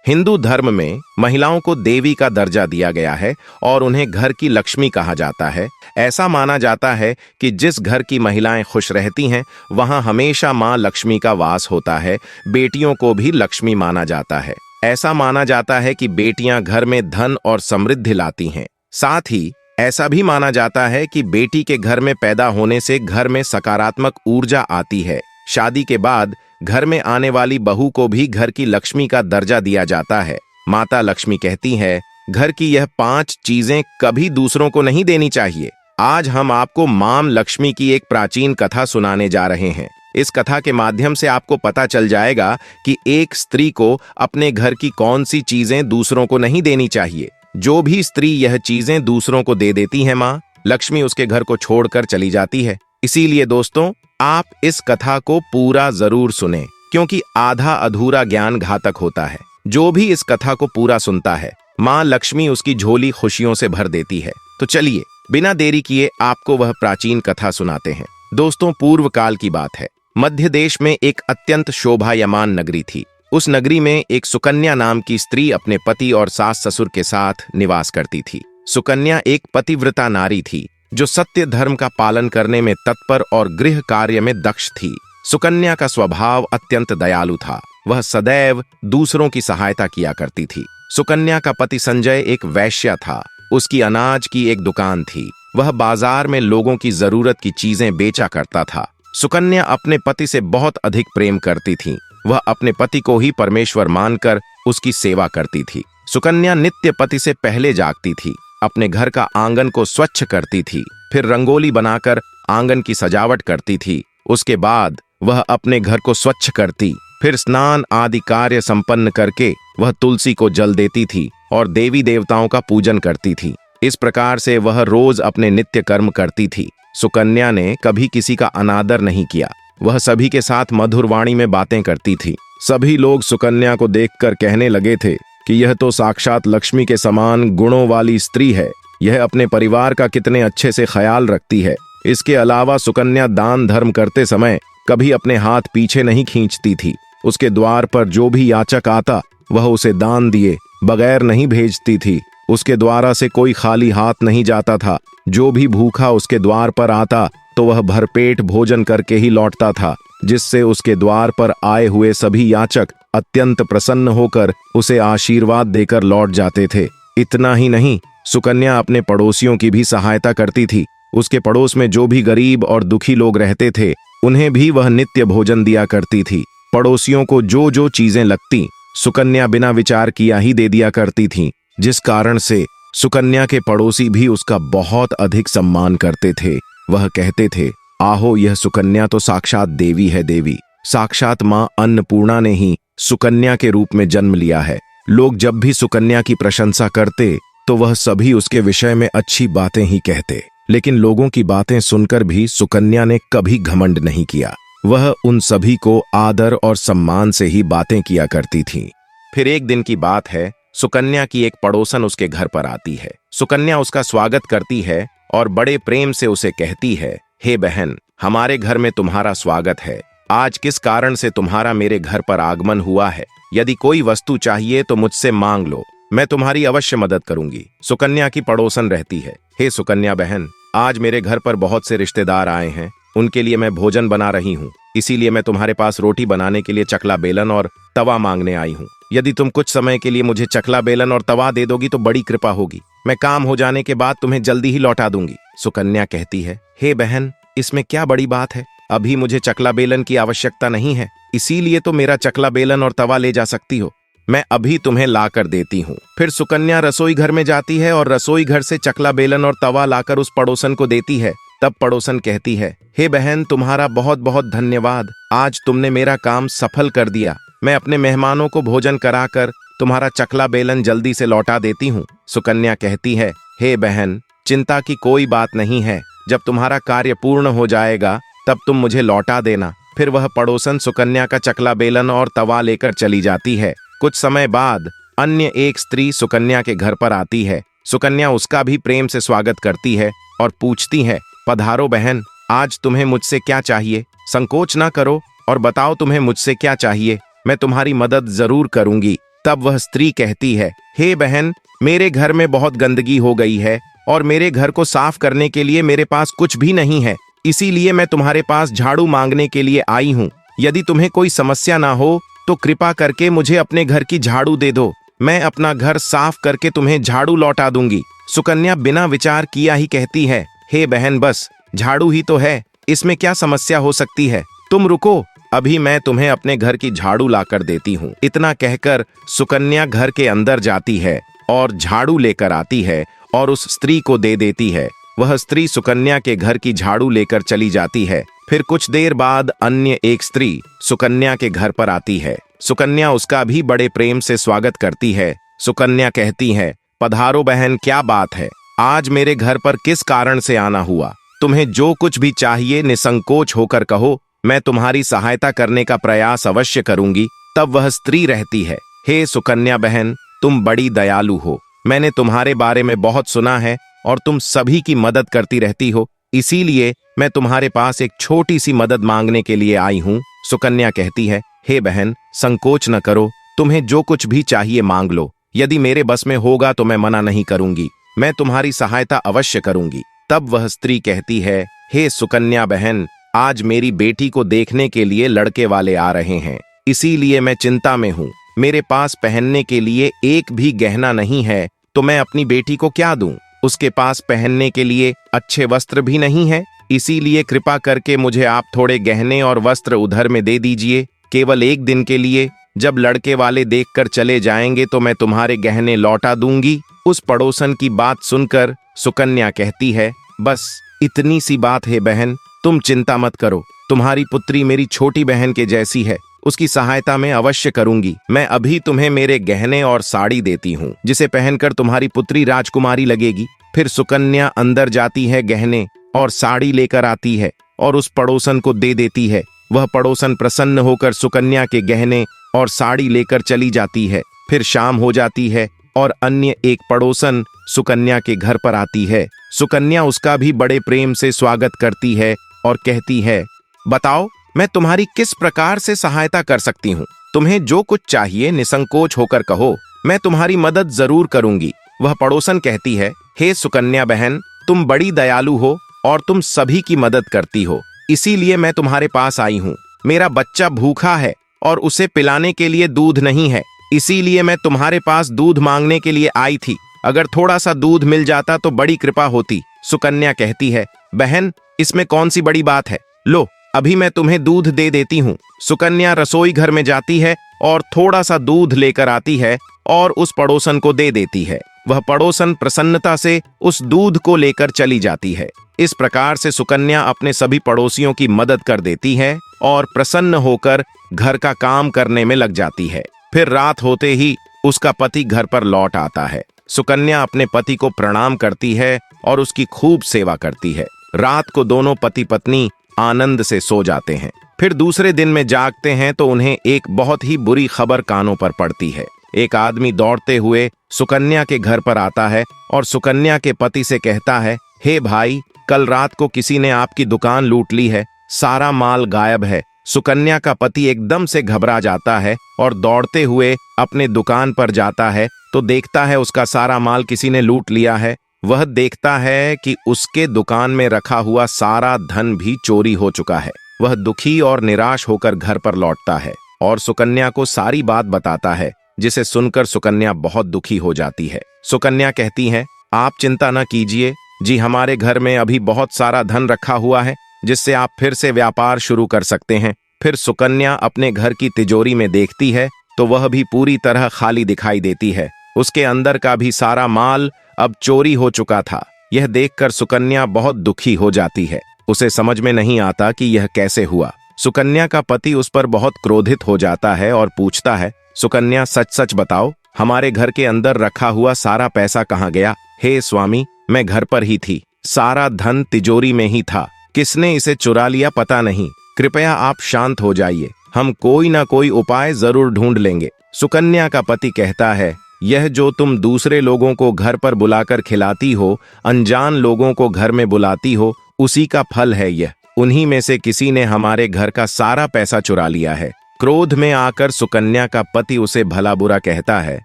हिंदू धर्म में महिलाओं को देवी का दर्जा दिया गया है और उन्हें घर की लक्ष्मी कहा जाता है। ऐसा माना जाता है कि जिस घर की महिलाएं खुश रहती हैं, वहां हमेशा मां लक्ष्मी का वास होता है। बेटियों को भी लक्ष्मी माना जाता है। ऐसा माना जाता है कि बेटियां घर में धन और समृद्धि लाती हैं। साथ ही ऐसा भी माना जाता है कि बेटी के घर में पैदा होने से घर में सकारात्मक ऊर्जा आती है। शादी के बाद घर में आने वाली बहू को भी घर की लक्ष्मी का दर्जा दिया जाता है। माता लक्ष्मी कहती है, घर की यह 5 चीजें कभी दूसरों को नहीं देनी चाहिए। आज हम आपको मां लक्ष्मी की एक प्राचीन कथा सुनाने जा रहे हैं। इस कथा के माध्यम से आपको पता चल जाएगा कि एक स्त्री को अपने घर की कौन सी चीजें दूसरों को नहीं देनी चाहिए। जो भी स्त्री यह चीजें दूसरों को दे देती है, मां लक्ष्मी उसके घर को छोड़कर चली जाती है। इसीलिए दोस्तों, आप इस कथा को पूरा जरूर सुनें, क्योंकि आधा अधूरा ज्ञान घातक होता है। जो भी इस कथा को पूरा सुनता है, मां लक्ष्मी उसकी झोली खुशियों से भर देती है। तो चलिए बिना देरी किए आपको वह प्राचीन कथा सुनाते हैं। दोस्तों, पूर्व काल की बात है। मध्य देश में एक अत्यंत शोभायमान नगरी थी। उस नगरी में एक सुकन्या नाम की स्त्री अपने पति और सास ससुर के साथ निवास करती थी। सुकन्या एक पतिव्रता नारी थी जो सत्य धर्म का पालन करने में तत्पर और गृह कार्य में दक्ष थी। सुकन्या का स्वभाव अत्यंत दयालु था। वह सदैव दूसरों की सहायता किया करती थी। सुकन्या का पति संजय एक वैश्य था। उसकी अनाज की एक दुकान थी। वह बाजार में लोगों की जरूरत की चीजें बेचा करता था। सुकन्या अपने पति से बहुत अधिक प्रेम करती थी। वह अपने पति को ही परमेश्वर मानकर उसकी सेवा करती थी। सुकन्या नित्य पति से पहले जागती थी। अपने घर का आंगन को स्वच्छ करती थी, फिर रंगोली बनाकर आंगन की सजावट करती थी। उसके बाद वह अपने घर को स्वच्छ करती, फिर स्नान आदि कार्य संपन्न करके वह तुलसी को जल देती थी और देवी देवताओं का पूजन करती थी। इस प्रकार से वह रोज अपने नित्य कर्म करती थी। सुकन्या ने कभी किसी का अनादर नहीं किया। वह सभी के साथ मधुर वाणी में बातें करती थी। सभी लोग सुकन्या को देखकर कहने लगे थे कि यह तो साक्षात लक्ष्मी के समान गुणों वाली स्त्री है। यह अपने परिवार का कितने अच्छे से ख्याल रखती है। इसके अलावा सुकन्या दान धर्म करते समय कभी अपने हाथ पीछे नहीं खींचती थी। उसके द्वार पर जो भी याचक आता वह उसे दान दिए बगैर नहीं भेजती थी। उसके द्वारा से कोई खाली हाथ नहीं जाता था। जो भी भूखा उसके द्वार पर आता तो वह भरपेट भोजन करके ही लौटता था, जिससे उसके द्वार पर आए हुए सभी याचक अत्यंत प्रसन्न होकर उसे आशीर्वाद देकर लौट जाते थे। इतना ही नहीं, सुकन्या अपने पड़ोसियों की भी सहायता करती थी। उसके पड़ोस में जो भी गरीब और दुखी लोग रहते थे, उन्हें भी वह नित्य भोजन दिया करती थी। पड़ोसियों को जो जो चीजें लगती, सुकन्या बिना विचार किया ही दे दिया करती थी, जिस कारण से सुकन्या के पड़ोसी भी उसका बहुत अधिक सम्मान करते थे। वह कहते थे, आहो, यह सुकन्या तो साक्षात देवी है। देवी साक्षात मां अन्नपूर्णा ने ही सुकन्या के रूप में जन्म लिया है। लोग जब भी सुकन्या की प्रशंसा करते तो वह सभी उसके विषय में अच्छी बातें ही कहते। लेकिन लोगों की बातें सुनकर भी सुकन्या ने कभी घमंड नहीं किया। वह उन सभी को आदर और सम्मान से ही बातें किया करती थी। फिर एक दिन की बात है, सुकन्या की एक पड़ोसन उसके घर पर आती है। सुकन्या उसका स्वागत करती है और बड़े प्रेम से उसे कहती है, हे बहन, हमारे घर में तुम्हारा स्वागत है। आज किस कारण से तुम्हारा मेरे घर पर आगमन हुआ है? यदि कोई वस्तु चाहिए तो मुझसे मांग लो, मैं तुम्हारी अवश्य मदद करूंगी। सुकन्या की पड़ोसन रहती है, हे सुकन्या बहन, आज मेरे घर पर बहुत से रिश्तेदार आए हैं। उनके लिए मैं भोजन बना रही हूँ, इसीलिए मैं तुम्हारे पास रोटी बनाने के लिए चकला बेलन और तवा मांगने आई हूँ। यदि तुम कुछ समय के लिए मुझे चकला बेलन और तवा दे दोगी तो बड़ी कृपा होगी। मैं काम हो जाने के बाद तुम्हें जल्दी ही लौटा दूंगी। सुकन्या कहती है, हे बहन, इसमें क्या बड़ी बात है? अभी मुझे चकला बेलन की आवश्यकता नहीं है, इसीलिए तो मेरा चकला बेलन और तवा ले जा सकती हो। मैं अभी तुम्हें ला कर देती हूँ। फिर सुकन्या रसोई घर में जाती है और रसोई घर से चकला बेलन और तवा लाकर उस पड़ोसन को देती है। तब पड़ोसन कहती है, हे बहन, तुम्हारा बहुत बहुत धन्यवाद। आज तुमने मेरा काम सफल कर दिया। मैं अपने मेहमानों को भोजन कराकर तुम्हारा चकला बेलन जल्दी से लौटा देती हूँ। सुकन्या कहती है, हे बहन, चिंता की कोई बात नहीं है। जब तुम्हारा कार्य पूर्ण हो जाएगा तब तुम मुझे लौटा देना। फिर वह पड़ोसन सुकन्या का चकला बेलन और तवा लेकर चली जाती है। कुछ समय बाद अन्य एक स्त्री सुकन्या के घर पर आती है। सुकन्या उसका भी प्रेम से स्वागत करती है और पूछती है, पधारो बहन, आज तुम्हें मुझसे क्या चाहिए? संकोच ना करो और बताओ तुम्हें मुझसे क्या चाहिए। मैं तुम्हारी मदद जरूर करूंगी। तब वह स्त्री कहती है, हे बहन, मेरे घर में बहुत गंदगी हो गई है और मेरे घर को साफ करने के लिए मेरे पास कुछ भी नहीं है, इसीलिए मैं तुम्हारे पास झाड़ू मांगने के लिए आई हूँ। यदि तुम्हें कोई समस्या ना हो तो कृपा करके मुझे अपने घर की झाड़ू दे दो, मैं अपना घर साफ करके तुम्हें झाड़ू लौटा दूंगी। सुकन्या बिना विचार किया ही कहती है, हे बहन, बस झाड़ू ही तो है, इसमें क्या समस्या हो सकती है, तुम रुको, अभी मैं तुम्हें अपने घर की झाड़ू लाकर देती हूँ। इतना कहकर सुकन्या घर के अंदर जाती है और झाड़ू लेकर आती है और उस स्त्री को दे देती है। वह स्त्री सुकन्या के घर की झाड़ू लेकर चली जाती है। फिर कुछ देर बाद अन्य एक स्त्री सुकन्या के घर पर आती है। सुकन्या उसका भी बड़े प्रेम से स्वागत करती है। सुकन्या कहती है, पधारो बहन, क्या बात है, आज मेरे घर पर किस कारण से आना हुआ? तुम्हें जो कुछ भी चाहिए निसंकोच होकर कहो, मैं तुम्हारी सहायता करने का प्रयास अवश्य करूंगी। तब वह स्त्री रहती है, हे सुकन्या बहन, तुम बड़ी दयालु हो, मैंने तुम्हारे बारे में बहुत सुना है और तुम सभी की मदद करती रहती हो, इसीलिए मैं तुम्हारे पास एक छोटी सी मदद मांगने के लिए आई हूँ। सुकन्या कहती है, हे बहन, संकोच न करो, तुम्हें जो कुछ भी चाहिए मांग लो, यदि मेरे बस में होगा तो मैं मना नहीं करूंगी, मैं तुम्हारी सहायता अवश्य करूंगी। तब वह स्त्री कहती है, हे सुकन्या बहन, आज मेरी बेटी को देखने के लिए लड़के वाले आ रहे हैं, इसीलिए मैं चिंता में हूँ। मेरे पास पहनने के लिए एक भी गहना नहीं है, तो मैं अपनी बेटी को क्या दूं? उसके पास पहनने के लिए अच्छे वस्त्र भी नहीं है, इसीलिए कृपा करके मुझे आप थोड़े गहने और वस्त्र उधार में दे दीजिए, केवल एक दिन के लिए। जब लड़के वाले देखकर चले जाएंगे तो मैं तुम्हारे गहने लौटा दूंगी। उस पड़ोसन की बात सुनकर सुकन्या कहती है, बस इतनी सी बात है बहन, तुम चिंता मत करो, तुम्हारी पुत्री मेरी छोटी बहन के जैसी है, उसकी सहायता मैं अवश्य करूंगी। मैं अभी तुम्हें मेरे गहने और साड़ी देती हूँ, जिसे पहनकर तुम्हारी पुत्री राजकुमारी लगेगी। फिर सुकन्या अंदर जाती है, गहने और साड़ी लेकर आती है और उस पड़ोसन को दे देती है। वह पड़ोसन प्रसन्न होकर सुकन्या के गहने और साड़ी लेकर चली जाती है। फिर शाम हो जाती है और अन्य एक पड़ोसन सुकन्या के घर पर आती है। सुकन्या उसका भी बड़े प्रेम से स्वागत करती है और कहती है, बताओ मैं तुम्हारी किस प्रकार से सहायता कर सकती हूँ? तुम्हें जो कुछ चाहिए निसंकोच होकर कहो, मैं तुम्हारी मदद जरूर करूंगी। वह पड़ोसन कहती है, हे सुकन्या बहन, तुम बड़ी दयालु हो और तुम सभी की मदद करती हो, इसीलिए मैं तुम्हारे पास आई हूँ। मेरा बच्चा भूखा है और उसे पिलाने के लिए दूध नहीं है, इसीलिए मैं तुम्हारे पास दूध मांगने के लिए आई थी। अगर थोड़ा सा दूध मिल जाता तो बड़ी कृपा होती। सुकन्या कहती है, बहन, इसमें कौन सी बड़ी बात है, लो अभी मैं तुम्हें दूध दे देती हूँ। सुकन्या रसोई घर में जाती है और थोड़ा सा दूध लेकर आती है और उस पड़ोसन को दे देती है। वह पड़ोसन प्रसन्नता से उस दूध को लेकर चली जाती है। इस प्रकार से सुकन्या अपने सभी पड़ोसियों की मदद कर देती है और प्रसन्न होकर घर का काम करने में लग जाती है। फिर रात होते ही उसका पति घर पर लौट आता है। सुकन्या अपने पति को प्रणाम करती है और उसकी खूब सेवा करती है। रात को दोनों पति पत्नी आनंद से सो जाते हैं। फिर दूसरे दिन में जागते हैं तो उन्हें एक बहुत ही बुरी खबर कानों पर पड़ती है। एक आदमी दौड़ते हुए सुकन्या के घर पर आता है और सुकन्या के पति से कहता है, हे भाई, कल रात को किसी ने आपकी दुकान लूट ली है, सारा माल गायब है। सुकन्या का पति एकदम से घबरा जाता है और दौड़ते हुए अपने दुकान पर जाता है तो देखता है उसका सारा माल किसी ने लूट लिया है। वह देखता है कि उसके दुकान में रखा हुआ सारा धन भी चोरी हो चुका है। वह दुखी और निराश होकर घर पर लौटता है और सुकन्या को सारी बात बताता है, जिसे सुनकर सुकन्या बहुत दुखी हो जाती है। सुकन्या कहती है, आप चिंता न कीजिए जी, हमारे घर में अभी बहुत सारा धन रखा हुआ है, जिससे आप फिर से व्यापार शुरू कर सकते हैं। फिर सुकन्या अपने घर की तिजोरी में देखती है तो वह भी पूरी तरह खाली दिखाई देती है। उसके अंदर का भी सारा माल अब चोरी हो चुका था। यह देखकर सुकन्या बहुत दुखी हो जाती है। उसे समझ में नहीं आता कि यह कैसे हुआ। सुकन्या का पति उस पर बहुत क्रोधित हो जाता है और पूछता है, सुकन्या, सच सच बताओ, हमारे घर के अंदर रखा हुआ सारा पैसा कहाँ गया? हे स्वामी, मैं घर पर ही थी, सारा धन तिजोरी में ही था, किसने इसे चुरा लिया पता नहीं, कृपया आप शांत हो जाइए, हम कोई ना कोई उपाय जरूर ढूंढ लेंगे। सुकन्या का पति कहता है, यह जो तुम दूसरे लोगों को घर पर बुलाकर खिलाती हो, अनजान लोगों को घर में बुलाती हो, उसी का फल है यह। उन्हीं में से किसी ने हमारे घर का सारा पैसा चुरा लिया है। क्रोध में आकर सुकन्या का पति उसे भला बुरा कहता है।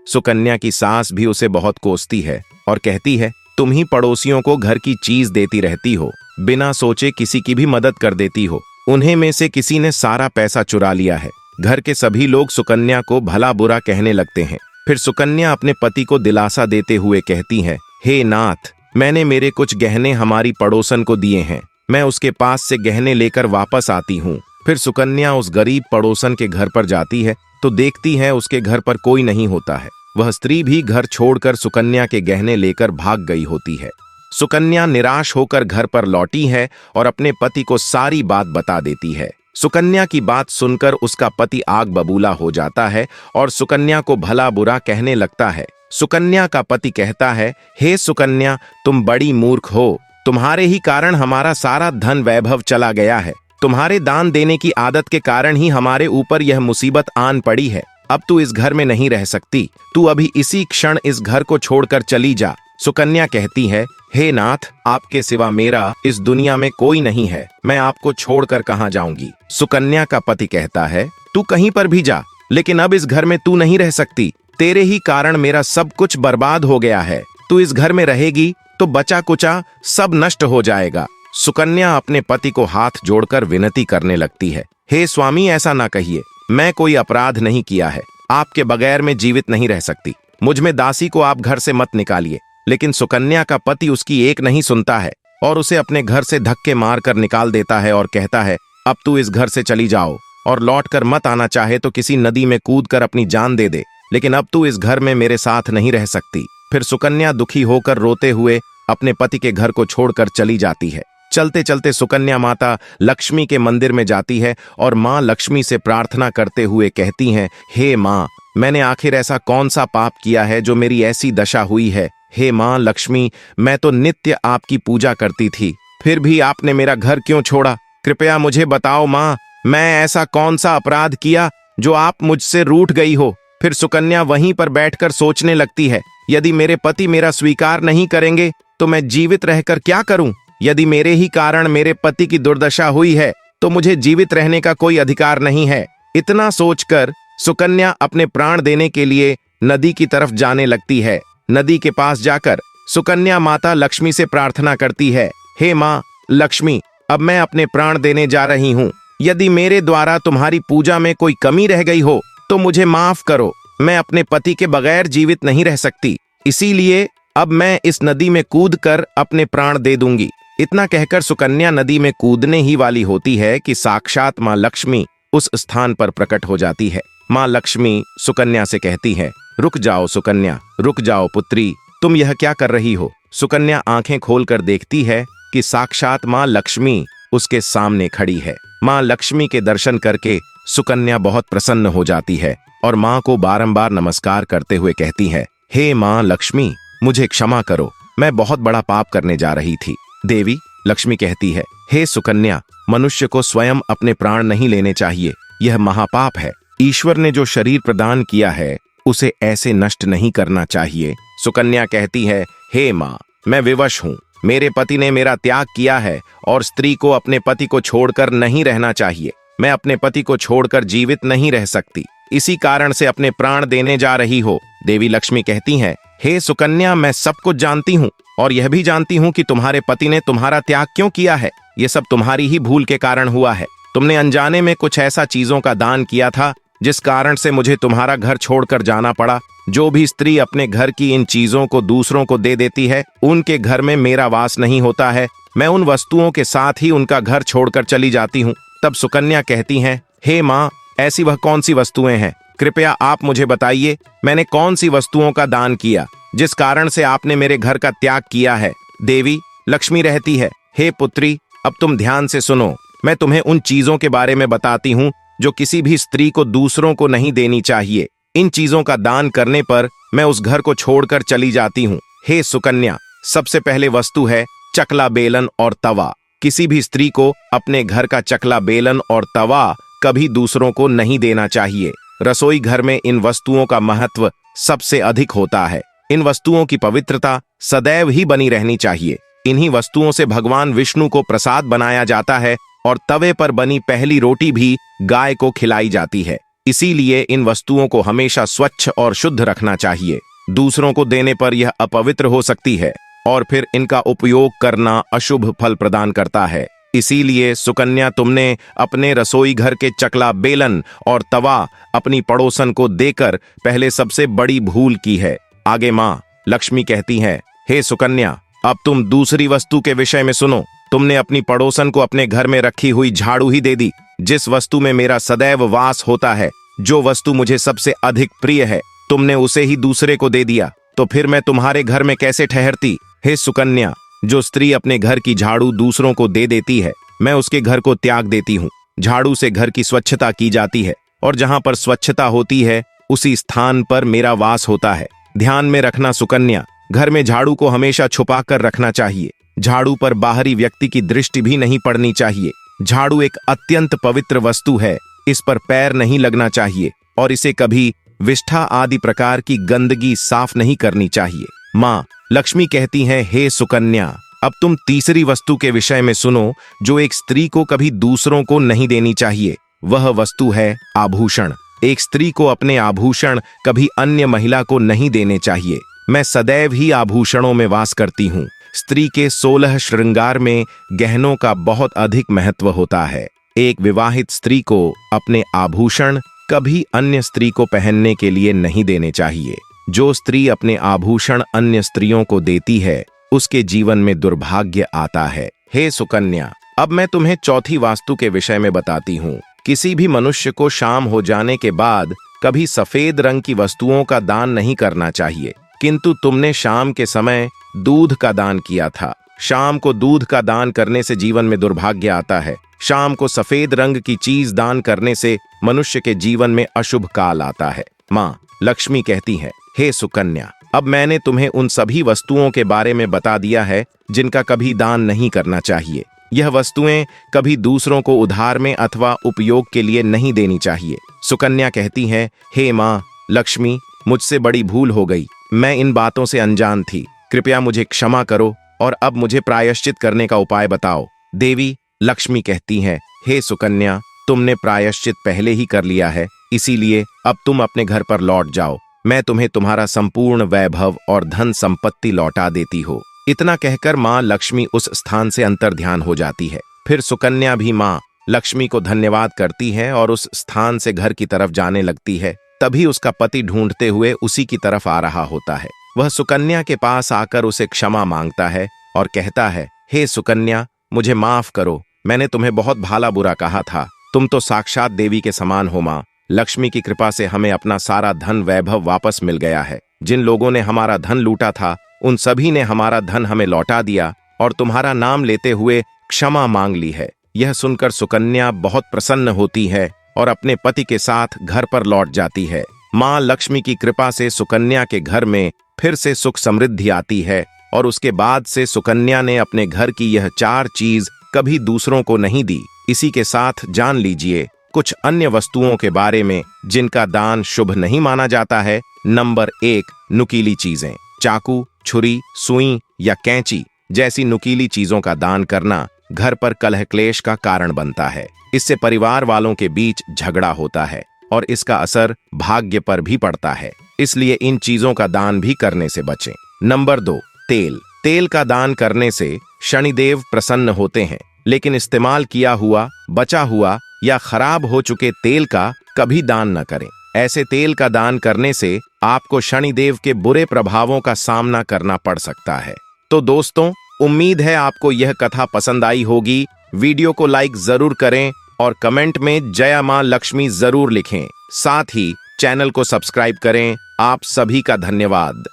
सुकन्या की सास भी उसे बहुत कोसती है और कहती है, तुम ही पड़ोसियों को घर की चीज देती रहती हो, बिना सोचे किसी की भी मदद कर देती हो। उन्हें में से किसी ने सारा पैसा चुरा लिया है। घर के सभी लोग सुकन्या को भला बुरा कहने लगते हैं। फिर सुकन्या अपने पति को दिलासा देते हुए कहती है, हे नाथ, मैंने मेरे कुछ गहने हमारी पड़ोसन को दिए हैं, मैं उसके पास से गहने लेकर वापस आती हूँ। फिर सुकन्या उस गरीब पड़ोसन के घर पर जाती है तो देखती है उसके घर पर कोई नहीं होता है। वह स्त्री भी घर छोड़कर सुकन्या के गहने लेकर भाग गई होती है। सुकन्या निराश होकर घर पर लौटी है और अपने पति को सारी बात बता देती है। सुकन्या की बात सुनकर उसका पति आग बबूला हो जाता है और सुकन्या को भला बुरा कहने लगता है। सुकन्या का पति कहता है, हे सुकन्या, तुम बड़ी मूर्ख हो, तुम्हारे ही कारण हमारा सारा धन वैभव चला गया है। तुम्हारे दान देने की आदत के कारण ही हमारे ऊपर यह मुसीबत आन पड़ी है। अब तू इस घर में नहीं रह सकती, तू अभी इसी क्षण इस घर को छोड़कर चली जा। सुकन्या कहती है, हे नाथ, आपके सिवा मेरा इस दुनिया में कोई नहीं है, मैं आपको छोड़कर कहाँ जाऊंगी। सुकन्या का पति कहता है, तू कहीं पर भी जा, लेकिन अब इस घर में तू नहीं रह सकती। तेरे ही कारण मेरा सब कुछ बर्बाद हो गया है। तू इस घर में रहेगी तो बचा कुचा सब नष्ट हो जाएगा। सुकन्या अपने पति को हाथ जोड़कर विनती करने लगती है, हे स्वामी, ऐसा ना कहिए, मैं कोई अपराध नहीं किया है, आपके बगैर मैं जीवित नहीं रह सकती, मुझ में दासी को आप घर से मत निकालिए। लेकिन सुकन्या का पति उसकी एक नहीं सुनता है और उसे अपने घर से धक्के मारकर निकाल देता है और कहता है, अब तू इस घर से चली जाओ और लौट कर मत आना, चाहे तो किसी नदी में कूदकर अपनी जान दे दे, लेकिन अब तू इस घर में मेरे साथ नहीं रह सकती। फिर सुकन्या दुखी होकर रोते हुए अपने पति के घर को छोड़कर चली जाती है। चलते चलते सुकन्या माता लक्ष्मी के मंदिर में जाती है और माँ लक्ष्मी से प्रार्थना करते हुए कहती हैं, हे माँ, मैंने आखिर ऐसा कौन सा पाप किया है जो मेरी ऐसी दशा हुई है। हे माँ लक्ष्मी, मैं तो नित्य आपकी पूजा करती थी, फिर भी आपने मेरा घर क्यों छोड़ा? कृपया मुझे बताओ माँ, मैं ऐसा कौन सा अपराध किया जो आप मुझसे रूठ गई हो? फिर सुकन्या वहीं पर बैठकर सोचने लगती है, यदि मेरे पति मेरा स्वीकार नहीं करेंगे तो मैं जीवित रहकर क्या करूं? यदि मेरे ही कारण मेरे पति की दुर्दशा हुई है तो मुझे जीवित रहने का कोई अधिकार नहीं है। इतना सोचकर सुकन्या अपने प्राण देने के लिए नदी की तरफ जाने लगती है। नदी के पास जाकर सुकन्या माता लक्ष्मी से प्रार्थना करती है, हे माँ लक्ष्मी, अब मैं अपने प्राण देने जा रही हूँ। यदि मेरे द्वारा तुम्हारी पूजा में कोई कमी रह गई हो तो मुझे माफ करो। मैं अपने पति के बगैर जीवित नहीं रह सकती, इसीलिए अब मैं इस नदी में कूदकर अपने प्राण दे दूंगी। इतना कहकर सुकन्या नदी में कूदने ही वाली होती है कि साक्षात माँ लक्ष्मी उस स्थान पर प्रकट हो जाती है। माँ लक्ष्मी सुकन्या से कहती है, रुक जाओ सुकन्या, रुक जाओ पुत्री, तुम यह क्या कर रही हो? सुकन्या आंखें खोलकर देखती है कि साक्षात माँ लक्ष्मी उसके सामने खड़ी है। माँ लक्ष्मी के दर्शन करके सुकन्या बहुत प्रसन्न हो जाती है और माँ को बारंबार नमस्कार करते हुए कहती है, हे माँ लक्ष्मी, मुझे क्षमा करो, मैं बहुत बड़ा पाप करने जा रही थी। देवी लक्ष्मी कहती है, हे सुकन्या, मनुष्य को स्वयं अपने प्राण नहीं लेने चाहिए, यह महापाप है। ईश्वर ने जो शरीर प्रदान किया है उसे ऐसे नष्ट नहीं करना चाहिए। सुकन्या कहती है, हे माँ, मैं विवश हूँ, मेरे पति ने मेरा त्याग किया है और स्त्री को अपने पति को छोड़कर नहीं रहना चाहिए। मैं अपने पति को छोड़कर जीवित नहीं रह सकती, इसी कारण से अपने प्राण देने जा रही हो। देवी लक्ष्मी कहती हैं, हे सुकन्या, मैं सब कुछ जानती हूँ और यह भी जानती हूँ कि तुम्हारे पति ने तुम्हारा त्याग क्यों किया है। ये सब तुम्हारी ही भूल के कारण हुआ है। तुमने अनजाने में कुछ ऐसा चीजों का दान किया था जिस कारण से मुझे तुम्हारा घर छोड़कर जाना पड़ा। जो भी स्त्री अपने घर की इन चीजों को दूसरों को दे देती है, उनके घर में मेरा वास नहीं होता है। मैं उन वस्तुओं के साथ ही उनका घर छोड़कर चली जाती हूँ। तब सुकन्या कहती हैं, हे माँ, ऐसी वह कौन सी वस्तुएं हैं? कृपया आप मुझे बताइए, मैंने कौन सी वस्तुओं का दान किया जिस कारण से आपने मेरे घर का त्याग किया है? देवी लक्ष्मी रहती है, हे पुत्री, अब तुम ध्यान से सुनो, मैं तुम्हें उन चीजों के बारे में बताती हूँ जो किसी भी स्त्री को दूसरों को नहीं देनी चाहिए। इन चीजों का दान करने पर मैं उस घर को छोड़कर चली जाती हूँ। हे सुकन्या, सबसे पहले वस्तु है चकला बेलन और तवा। किसी भी स्त्री को अपने घर का चकला बेलन और तवा कभी दूसरों को नहीं देना चाहिए। रसोई घर में इन वस्तुओं का महत्व सबसे अधिक होता है। इन वस्तुओं की पवित्रता सदैव ही बनी रहनी चाहिए। इन्हीं वस्तुओं से भगवान विष्णु को प्रसाद बनाया जाता है और तवे पर बनी पहली रोटी भी गाय को खिलाई जाती है। इसीलिए इन वस्तुओं को हमेशा स्वच्छ और शुद्ध रखना चाहिए। दूसरों को देने पर यह अपवित्र हो सकती है और फिर इनका उपयोग करना अशुभ फल प्रदान करता है। इसीलिए सुकन्या, तुमने अपने रसोई घर के चकला, बेलन और तवा अपनी पड़ोसन को देकर पहले सबसे बड़ी भूल की है। आगे माँ लक्ष्मी कहती है, हे सुकन्या, अब तुम दूसरी वस्तु के विषय में सुनो। तुमने अपनी पड़ोसन को अपने घर में रखी हुई झाड़ू ही दे दी, जिस वस्तु में मेरा सदैव वास होता है, जो वस्तु मुझे सबसे अधिक प्रिय है, तुमने उसे ही दूसरे को दे दिया, तो फिर मैं तुम्हारे घर में कैसे ठहरती? हे सुकन्या, जो स्त्री अपने घर की झाड़ू दूसरों को दे देती है, मैं उसके घर को त्याग देती हूँ। झाड़ू से घर की स्वच्छता की जाती है और जहां पर स्वच्छता होती है उसी स्थान पर मेरा वास होता है। ध्यान में रखना सुकन्या, घर में झाड़ू को हमेशा छुपा कर रखना चाहिए। झाड़ू पर बाहरी व्यक्ति की दृष्टि भी नहीं पड़नी चाहिए। झाड़ू एक अत्यंत पवित्र वस्तु है, इस पर पैर नहीं लगना चाहिए और इसे कभी विष्ठा आदि प्रकार की गंदगी साफ नहीं करनी चाहिए। माँ लक्ष्मी कहती हैं, हे सुकन्या, अब तुम तीसरी वस्तु के विषय में सुनो, जो एक स्त्री को कभी दूसरों को नहीं देनी चाहिए। वह वस्तु है आभूषण। एक स्त्री को अपने आभूषण कभी अन्य महिला को नहीं देने चाहिए। मैं सदैव ही आभूषणों में वास करती हूँ। स्त्री के 16 श्रृंगार में गहनों का बहुत अधिक महत्व होता है। एक विवाहित स्त्री को अपने आभूषण कभी अन्य स्त्री को पहनने के लिए नहीं देने चाहिए। जो स्त्री अपने आभूषण अन्य स्त्रियों को देती है, उसके जीवन में दुर्भाग्य आता है। हे सुकन्या, अब मैं तुम्हें चौथी वास्तु के विषय में बताती हूँ। किसी भी मनुष्य को शाम हो जाने के बाद कभी सफेद रंग की वस्तुओं का दान नहीं करना चाहिए, किंतु तुमने शाम के समय दूध का दान किया था। शाम को दूध का दान करने से जीवन में दुर्भाग्य आता है। शाम को सफेद रंग की चीज दान करने से मनुष्य के जीवन में अशुभ काल आता है। माँ लक्ष्मी कहती है, हे सुकन्या, अब मैंने तुम्हें उन सभी वस्तुओं के बारे में बता दिया है जिनका कभी दान नहीं करना चाहिए। यह वस्तुएं कभी दूसरों को उधार में अथवा उपयोग के लिए नहीं देनी चाहिए। सुकन्या कहती है, हे माँ लक्ष्मी, मुझसे बड़ी भूल हो गई। मैं इन बातों से अनजान थी। कृपया मुझे क्षमा करो और अब मुझे प्रायश्चित करने का उपाय बताओ। देवी लक्ष्मी कहती हैं, हे सुकन्या, तुमने प्रायश्चित पहले ही कर लिया है, इसीलिए अब तुम अपने घर पर लौट जाओ। मैं तुम्हें तुम्हारा संपूर्ण वैभव और धन संपत्ति लौटा देती हो। इतना कहकर माँ लक्ष्मी उस स्थान से अंतर्ध्यान हो जाती है। फिर सुकन्या भी माँ लक्ष्मी को धन्यवाद करती है और उस स्थान से घर की तरफ जाने लगती है। तभी उसका पति ढूंढते हुए उसी की तरफ आ रहा होता है। वह सुकन्या के पास आकर उसे क्षमा मांगता है और कहता है, हे सुकन्या, मुझे माफ करो। मैंने तुम्हें बहुत भाला बुरा कहा था। तुम तो साक्षात देवी के समान हो माँ। लक्ष्मी की कृपा से हमें अपना सारा धन वैभव वापस मिल गया है। जिन लोगों ने हमारा धन लूटा था, उन सभी ने हमारा धन हमें लौटा दिया और तुम्हारा नाम लेते हुए क्षमा मांग ली है। यह सुनकर सुकन्या बहुत प्रसन्न होती है और अपने पति के साथ घर पर लौट जाती है। माँ लक्ष्मी की कृपा से सुकन्या के घर में फिर से सुख समृद्धि आती है और उसके बाद से सुकन्या ने अपने घर की यह 4 चीज कभी दूसरों को नहीं दी। इसी के साथ जान लीजिए कुछ अन्य वस्तुओं के बारे में जिनका दान शुभ नहीं माना जाता है। नंबर 1, नुकीली चीजें। चाकू, छुरी, सुई या कैंची जैसी नुकीली चीजों का दान करना घर पर कलह क्लेश का कारण बनता है। इससे परिवार वालों के बीच झगड़ा होता है और इसका असर भाग्य पर भी पड़ता है। इसलिए इन चीजों का दान भी करने से बचें। नंबर 2, तेल। तेल का दान करने से शनिदेव प्रसन्न होते हैं, लेकिन इस्तेमाल किया हुआ, बचा हुआ या खराब हो चुके तेल का कभी दान न करें। ऐसे तेल का दान करने से आपको शनिदेव के बुरे प्रभावों का सामना करना पड़ सकता है। तो दोस्तों, उम्मीद है आपको यह कथा पसंद आई होगी। वीडियो को लाइक जरूर करें और कमेंट में जय मां लक्ष्मी जरूर लिखें। साथ ही चैनल को सब्सक्राइब करें। आप सभी का धन्यवाद।